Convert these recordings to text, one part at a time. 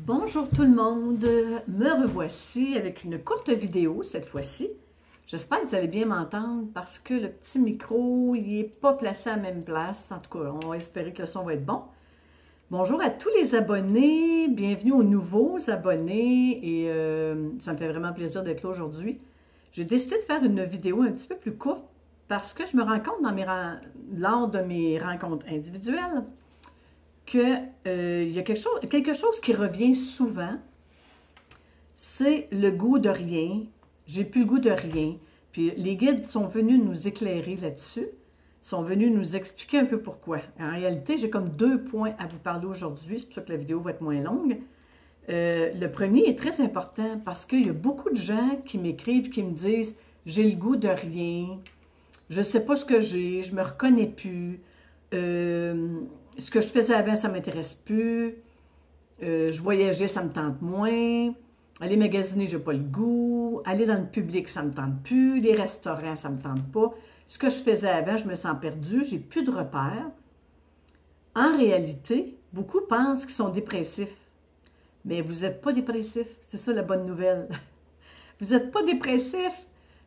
Bonjour tout le monde, me revoici avec une courte vidéo cette fois-ci. J'espère que vous allez bien m'entendre parce que le petit micro, il n'est pas placé à la même place. En tout cas, on va espérer que le son va être bon. Bonjour à tous les abonnés, bienvenue aux nouveaux abonnés et ça me fait vraiment plaisir d'être là aujourd'hui. J'ai décidé de faire une vidéo un petit peu plus courte parce que je me rends compte lors de mes rencontres individuelles qu'il y a quelque chose qui revient souvent, c'est le goût de rien. J'ai plus le goût de rien. Puis les guides sont venus nous éclairer là-dessus, sont venus nous expliquer un peu pourquoi. En réalité, j'ai comme 2 points à vous parler aujourd'hui, c'est pour ça que la vidéo va être moins longue. Le premier est très important parce qu'il y a beaucoup de gens qui m'écrivent et qui me disent « j'ai le goût de rien, je ne sais pas ce que j'ai, je ne me reconnais plus, ce que je faisais avant, ça ne m'intéresse plus. Je voyageais, ça me tente moins. Aller magasiner, je n'ai pas le goût. Aller dans le public, ça ne me tente plus. Les restaurants, ça ne me tente pas. Ce que je faisais avant, je me sens perdue. J'ai plus de repères. En réalité, beaucoup pensent qu'ils sont dépressifs. Mais vous n'êtes pas dépressif. C'est ça la bonne nouvelle. Vous n'êtes pas dépressif.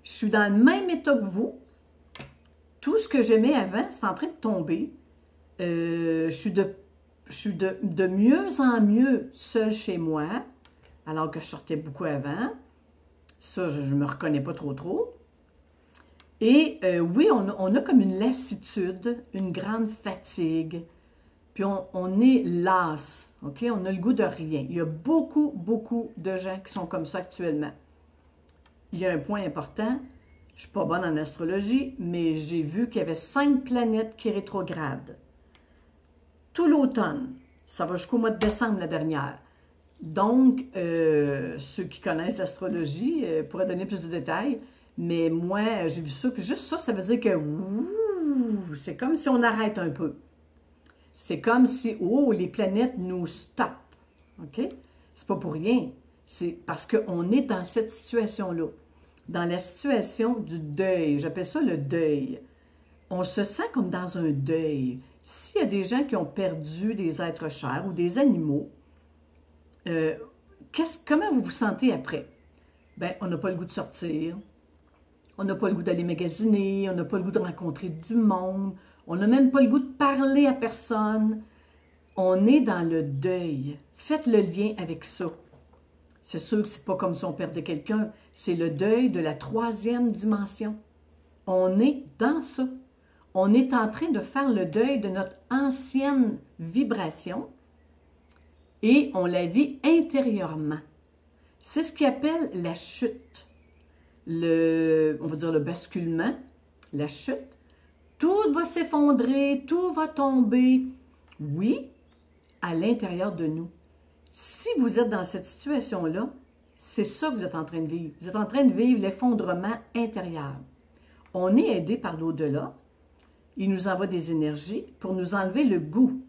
Je suis dans le même état que vous. Tout ce que j'aimais avant, c'est en train de tomber. Je suis de mieux en mieux seule chez moi, alors que je sortais beaucoup avant. Ça, je ne me reconnais pas trop. Et oui, on a comme une lassitude, une grande fatigue, puis on est las, OK? On a le goût de rien. Il y a beaucoup de gens qui sont comme ça actuellement. Il y a un point important, je ne suis pas bonne en astrologie, mais j'ai vu qu'il y avait 5 planètes qui rétrogradent. Tout l'automne, ça va jusqu'au mois de décembre la dernière. Donc, ceux qui connaissent l'astrologie pourraient donner plus de détails, mais moi, j'ai vu ça, puis juste ça, ça veut dire que c'est comme si on arrête un peu. C'est comme si, les planètes nous stoppent, OK? C'est pas pour rien, c'est parce qu'on est dans cette situation-là, dans la situation du deuil, j'appelle ça le deuil. On se sent comme dans un deuil. S'il y a des gens qui ont perdu des êtres chers ou des animaux, comment vous vous sentez après? Bien, on n'a pas le goût de sortir, on n'a pas le goût d'aller magasiner, on n'a pas le goût de rencontrer du monde, on n'a même pas le goût de parler à personne. On est dans le deuil. Faites le lien avec ça. C'est sûr que c'est pas comme si on perdait quelqu'un, c'est le deuil de la 3e dimension. On est dans ça. On est en train de faire le deuil de notre ancienne vibration et on la vit intérieurement. C'est ce qu'ils appellent la chute, on va dire le basculement, la chute. Tout va s'effondrer, tout va tomber. Oui, à l'intérieur de nous. Si vous êtes dans cette situation-là, c'est ça que vous êtes en train de vivre. Vous êtes en train de vivre l'effondrement intérieur. On est aidé par l'au-delà. Il nous envoie des énergies pour nous enlever le goût.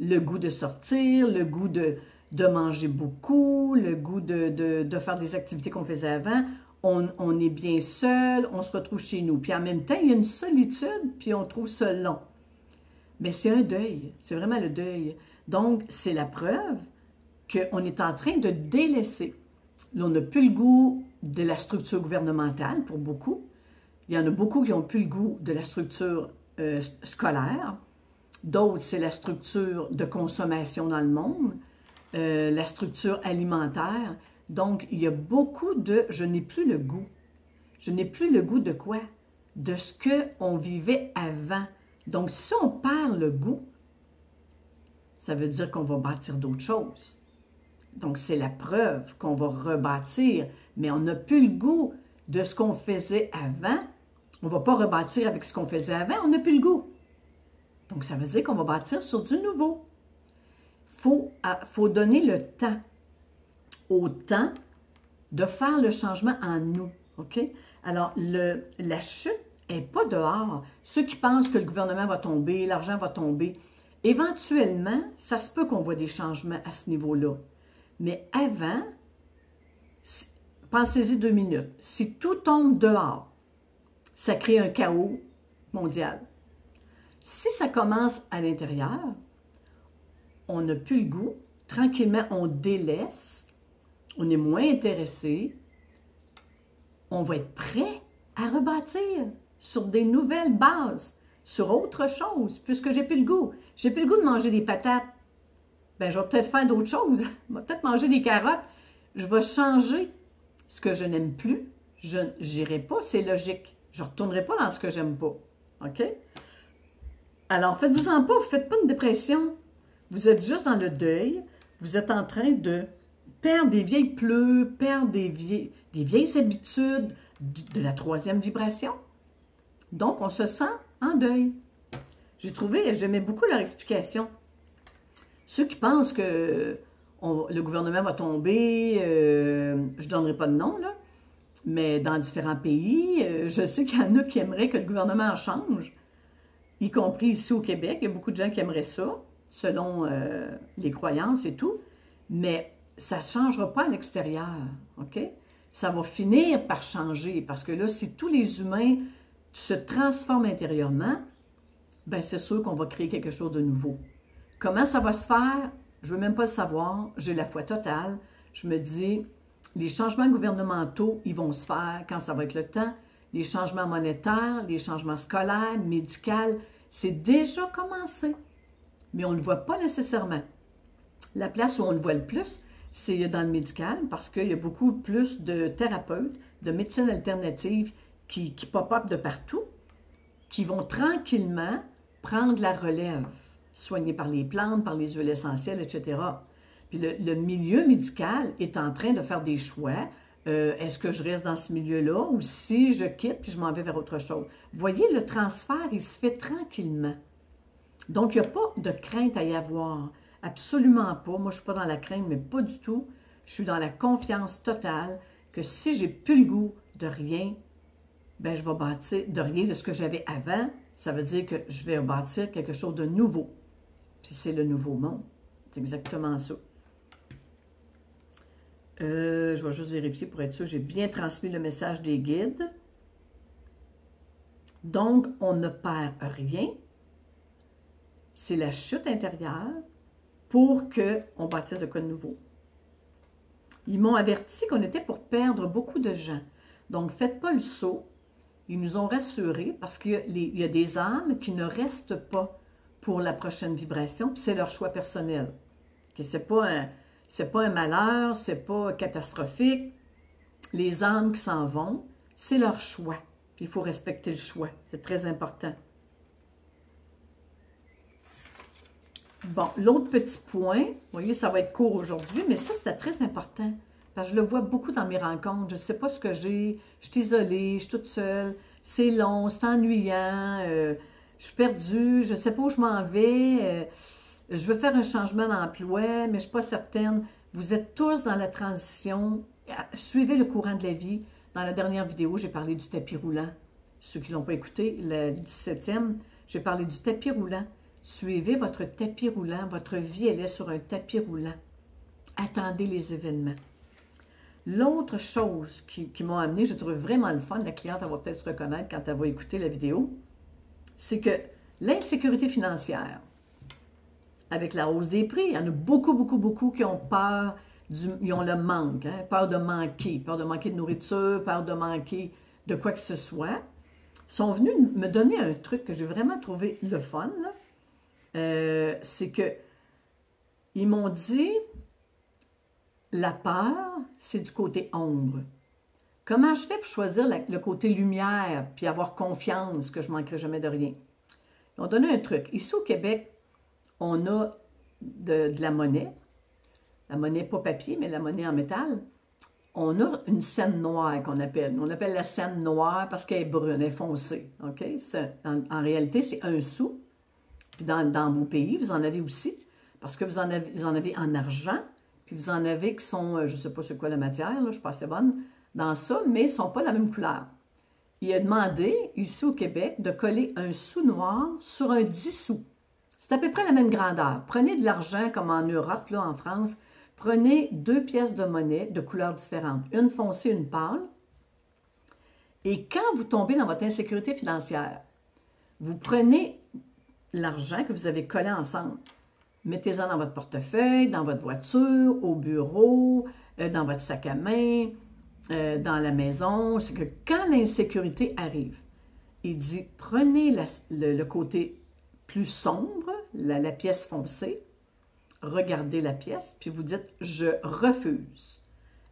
Le goût de sortir, le goût de manger beaucoup, le goût de faire des activités qu'on faisait avant. On est bien seul, on se retrouve chez nous. Puis en même temps, il y a une solitude, puis on trouve ça long. Mais c'est un deuil, c'est vraiment le deuil. Donc, c'est la preuve qu'on est en train de délaisser. Là, on n'a plus le goût de la structure gouvernementale pour beaucoup. Il y en a beaucoup qui n'ont plus le goût de la structure scolaire. D'autres, c'est la structure de consommation dans le monde, la structure alimentaire. Donc, il y a beaucoup de « je n'ai plus le goût ». Je n'ai plus le goût de quoi? De ce qu'on vivait avant. Donc, si on perd le goût, ça veut dire qu'on va bâtir d'autres choses. Donc, c'est la preuve qu'on va rebâtir, mais on n'a plus le goût de ce qu'on faisait avant. On ne va pas rebâtir avec ce qu'on faisait avant, on n'a plus le goût. Donc, ça veut dire qu'on va bâtir sur du nouveau. Faut donner le temps au temps de faire le changement en nous. OK? Alors, la chute n'est pas dehors. Ceux qui pensent que le gouvernement va tomber, l'argent va tomber, éventuellement, ça se peut qu'on voit des changements à ce niveau-là. Mais avant, pensez-y 2 minutes. Si tout tombe dehors, ça crée un chaos mondial. Si ça commence à l'intérieur, on n'a plus le goût tranquillement, on délaisse, on est moins intéressé, on va être prêt à rebâtir sur des nouvelles bases, sur autre chose, puisque j'ai plus le goût. J'ai plus le goût de manger des patates. Ben, je vais peut-être faire d'autres choses. Je vais peut-être manger des carottes. Je vais changer ce que je n'aime plus. Je n'irai pas, c'est logique. Je ne retournerai pas dans ce que j'aime pas. OK? Alors, faites-vous-en pas, vous ne faites pas une dépression. Vous êtes juste dans le deuil. Vous êtes en train de perdre des vieilles pleurs, perdre des vieilles habitudes de la troisième vibration. Donc, on se sent en deuil. J'aimais beaucoup leur explication. Ceux qui pensent que le gouvernement va tomber, je ne donnerai pas de nom, là, mais dans différents pays, je sais qu'il y en a qui aimeraient que le gouvernement change, y compris ici au Québec. Il y a beaucoup de gens qui aimeraient ça, selon les croyances et tout, mais ça ne changera pas à l'extérieur, OK? Ça va finir par changer, parce que là, si tous les humains se transforment intérieurement, ben c'est sûr qu'on va créer quelque chose de nouveau. Comment ça va se faire? Je ne veux même pas le savoir. J'ai la foi totale. Je me dis, les changements gouvernementaux, ils vont se faire quand ça va être le temps. Les changements monétaires, les changements scolaires, médicaux, c'est déjà commencé. Mais on ne le voit pas nécessairement. La place où on le voit le plus, c'est dans le médical, parce qu'il y a beaucoup plus de thérapeutes, de médecine alternative qui pop-up de partout, qui vont tranquillement prendre la relève, soignés par les plantes, par les huiles essentielles, etc. Puis le milieu médical est en train de faire des choix. Est-ce que je reste dans ce milieu-là ou si je quitte puis je m'en vais vers autre chose? Vous voyez, le transfert, il se fait tranquillement. Donc, il n'y a pas de crainte à y avoir. Absolument pas. Moi, je ne suis pas dans la crainte, mais pas du tout. Je suis dans la confiance totale que si j'ai plus le goût de rien, ben je vais bâtir de rien de ce que j'avais avant. Ça veut dire que je vais bâtir quelque chose de nouveau. Puis c'est le nouveau monde. C'est exactement ça. Je vais juste vérifier pour être sûr. J'ai bien transmis le message des guides. Donc, on ne perd rien. C'est la chute intérieure pour qu'on bâtisse de quoi de nouveau. Ils m'ont averti qu'on était pour perdre beaucoup de gens. Donc, faites pas le saut. Ils nous ont rassurés parce qu'il y a des âmes qui ne restent pas pour la prochaine vibration, puis c'est leur choix personnel. Ce n'est pas un malheur, c'est pas catastrophique. Les âmes qui s'en vont, c'est leur choix. Puis il faut respecter le choix. C'est très important. Bon, l'autre petit point, vous voyez, ça va être court aujourd'hui, mais ça, c'était très important. Parce que je le vois beaucoup dans mes rencontres. Je ne sais pas ce que j'ai. Je suis isolée, je suis toute seule. C'est long, c'est ennuyant. Je suis perdue, je ne sais pas où je m'en vais. Je veux faire un changement d'emploi, mais je ne suis pas certaine. Vous êtes tous dans la transition. Suivez le courant de la vie. Dans la dernière vidéo, j'ai parlé du tapis roulant. Ceux qui ne l'ont pas écouté, le 17e, j'ai parlé du tapis roulant. Suivez votre tapis roulant. Votre vie, elle est sur un tapis roulant. Attendez les événements. L'autre chose qui m'a amené, je trouve vraiment le fun, la cliente, elle va peut-être se reconnaître quand elle va écouter la vidéo, c'est que l'insécurité financière, avec la hausse des prix, il y en a beaucoup, beaucoup, beaucoup qui ont peur, ils ont le manque, hein, peur de manquer de nourriture, peur de manquer de quoi que ce soit, sont venus me donner un truc que j'ai vraiment trouvé le fun, c'est que ils m'ont dit, la peur, c'est du côté ombre. Comment je fais pour choisir le côté lumière puis avoir confiance que je ne manquerai jamais de rien? Ils ont donné un truc. Ici au Québec, on a de la monnaie pas papier, mais la monnaie en métal. On a une scène noire qu'on appelle. On appelle la scène noire parce qu'elle est brune, elle est foncée. Okay? En réalité, c'est un sou. Puis dans vos pays, vous en avez aussi. Parce que vous en avez en argent. Puis vous en avez qui sont, je ne sais pas c'est quoi la matière, là, je ne suis pas assez bonne dans ça, mais ils ne sont pas de la même couleur. Il a demandé, ici au Québec, de coller un sou noir sur un 10 sous. C'est à peu près la même grandeur. Prenez de l'argent, comme en Europe, là, en France, prenez 2 pièces de monnaie de couleurs différentes, une foncée, une pâle, et quand vous tombez dans votre insécurité financière, vous prenez l'argent que vous avez collé ensemble, Mettez-en dans votre portefeuille, dans votre voiture, au bureau, dans votre sac à main, dans la maison. C'est que quand l'insécurité arrive, il dit, prenez le côté plus sombre, la pièce foncée, regardez la pièce, puis vous dites, je refuse.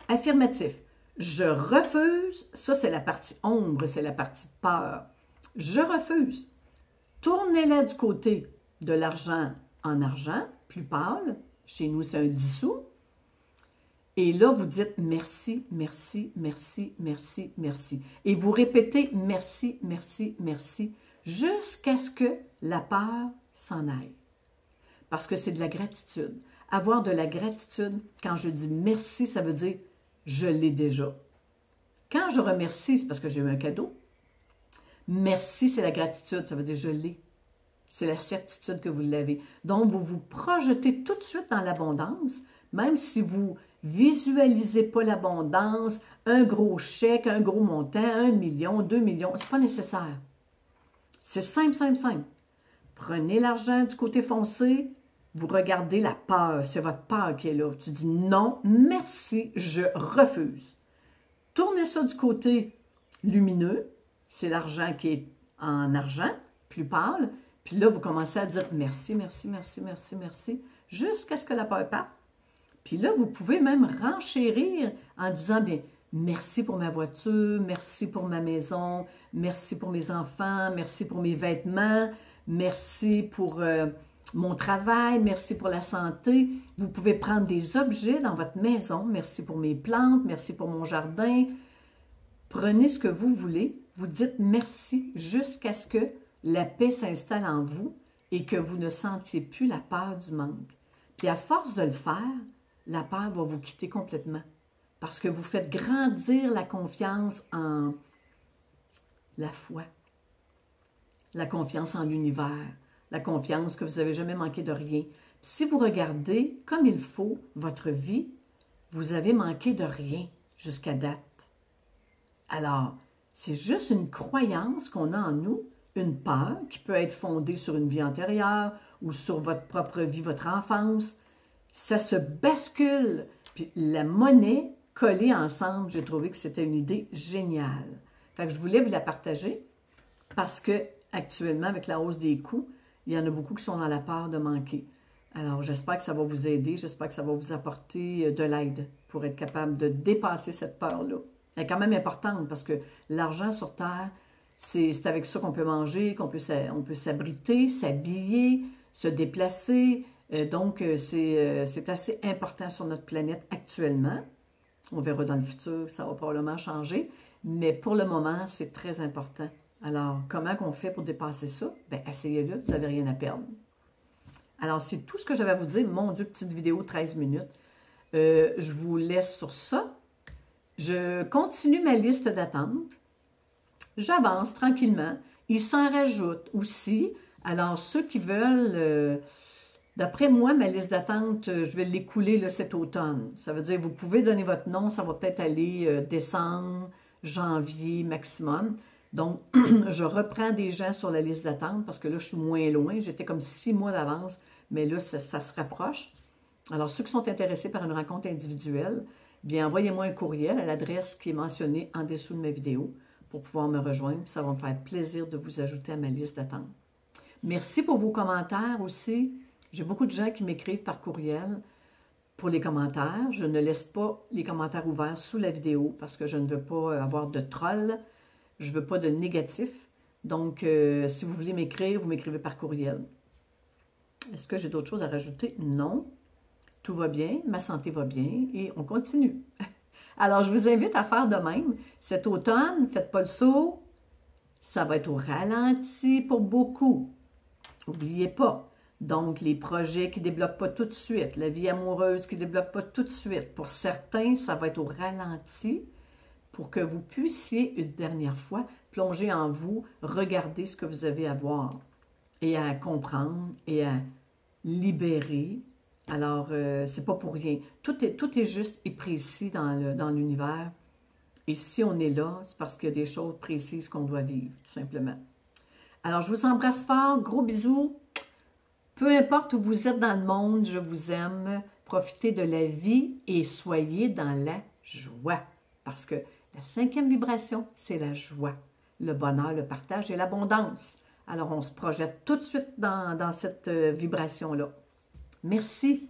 Affirmatif, je refuse, ça c'est la partie ombre, c'est la partie peur. Je refuse. Tournez-la du côté de l'argent en argent, plus pâle. Chez nous, c'est un 10 sous. Et là, vous dites merci, merci, merci, merci, merci. Et vous répétez merci, merci, merci, jusqu'à ce que la peur s'en aille. Parce que c'est de la gratitude. Avoir de la gratitude, quand je dis merci, ça veut dire je l'ai déjà. Quand je remercie, c'est parce que j'ai eu un cadeau. Merci, c'est la gratitude, ça veut dire je l'ai. C'est la certitude que vous l'avez. Donc, vous vous projetez tout de suite dans l'abondance, même si vous visualisez pas l'abondance, un gros chèque, un gros montant, 1 million, 2 millions, c'est pas nécessaire. C'est simple, simple, simple. Prenez l'argent du côté foncé, vous regardez la peur, c'est votre peur qui est là. Tu dis non, merci, je refuse. Tournez ça du côté lumineux, c'est l'argent qui est en argent, plus pâle. Puis là, vous commencez à dire merci, merci, merci, merci, merci, jusqu'à ce que la peur parte. Puis là, vous pouvez même renchérir en disant, bien, merci pour ma voiture, merci pour ma maison, merci pour mes enfants, merci pour mes vêtements, merci pour mon travail, merci pour la santé. Vous pouvez prendre des objets dans votre maison, merci pour mes plantes, merci pour mon jardin. Prenez ce que vous voulez, vous dites merci jusqu'à ce que la paix s'installe en vous et que vous ne sentiez plus la peur du manque. Puis à force de le faire, la peur va vous quitter complètement parce que vous faites grandir la confiance en la foi, la confiance en l'univers, la confiance que vous n'avez jamais manqué de rien. Puis si vous regardez comme il faut votre vie, vous avez manqué de rien jusqu'à date. Alors, c'est juste une croyance qu'on a en nous, une peur qui peut être fondée sur une vie antérieure ou sur votre propre vie, votre enfance. Ça se bascule. Puis la monnaie collée ensemble, j'ai trouvé que c'était une idée géniale. Fait que je voulais vous la partager parce que actuellement, avec la hausse des coûts, il y en a beaucoup qui sont dans la peur de manquer. Alors, j'espère que ça va vous aider, j'espère que ça va vous apporter de l'aide pour être capable de dépasser cette peur-là. Elle est quand même importante parce que l'argent sur Terre, c'est avec ça qu'on peut manger, qu'on peut s'abriter, s'habiller, se déplacer. Donc, c'est assez important sur notre planète actuellement. On verra dans le futur, ça va probablement changer. Mais pour le moment, c'est très important. Alors, comment qu'on fait pour dépasser ça? Bien, essayez-le, vous n'avez rien à perdre. Alors, c'est tout ce que j'avais à vous dire. Mon Dieu, petite vidéo, 13 minutes. Je vous laisse sur ça. Je continue ma liste d'attente. J'avance tranquillement. Il s'en rajoute aussi. Alors, ceux qui veulent, d'après moi, ma liste d'attente, je vais l'écouler cet automne. Ça veut dire, vous pouvez donner votre nom, ça va peut-être aller décembre, janvier maximum. Donc, je reprends des gens sur la liste d'attente parce que là, je suis moins loin. J'étais comme 6 mois d'avance, mais là, ça se rapproche. Alors, ceux qui sont intéressés par une rencontre individuelle, bien, envoyez-moi un courriel à l'adresse qui est mentionnée en dessous de ma vidéo pour pouvoir me rejoindre. Ça va me faire plaisir de vous ajouter à ma liste d'attente. Merci pour vos commentaires aussi. J'ai beaucoup de gens qui m'écrivent par courriel pour les commentaires. Je ne laisse pas les commentaires ouverts sous la vidéo parce que je ne veux pas avoir de trolls. Je ne veux pas de négatif. Donc, si vous voulez m'écrire, vous m'écrivez par courriel. Est-ce que j'ai d'autres choses à rajouter? Non. Tout va bien, ma santé va bien et on continue. Alors, je vous invite à faire de même. Cet automne, ne faites pas le saut. Ça va être au ralenti pour beaucoup. N'oubliez pas. Donc, les projets qui ne débloquent pas tout de suite, la vie amoureuse qui ne débloque pas tout de suite. Pour certains, ça va être au ralenti pour que vous puissiez, une dernière fois, plonger en vous, regarder ce que vous avez à voir et à comprendre et à libérer. Alors, c'est pas pour rien. Tout est juste et précis dans l'univers. Et si on est là, c'est parce qu'il y a des choses précises qu'on doit vivre, tout simplement. Alors, je vous embrasse fort. Gros bisous. Peu importe où vous êtes dans le monde, je vous aime. Profitez de la vie et soyez dans la joie. Parce que la 5e vibration, c'est la joie, le bonheur, le partage et l'abondance. Alors, on se projette tout de suite dans cette vibration-là. Merci.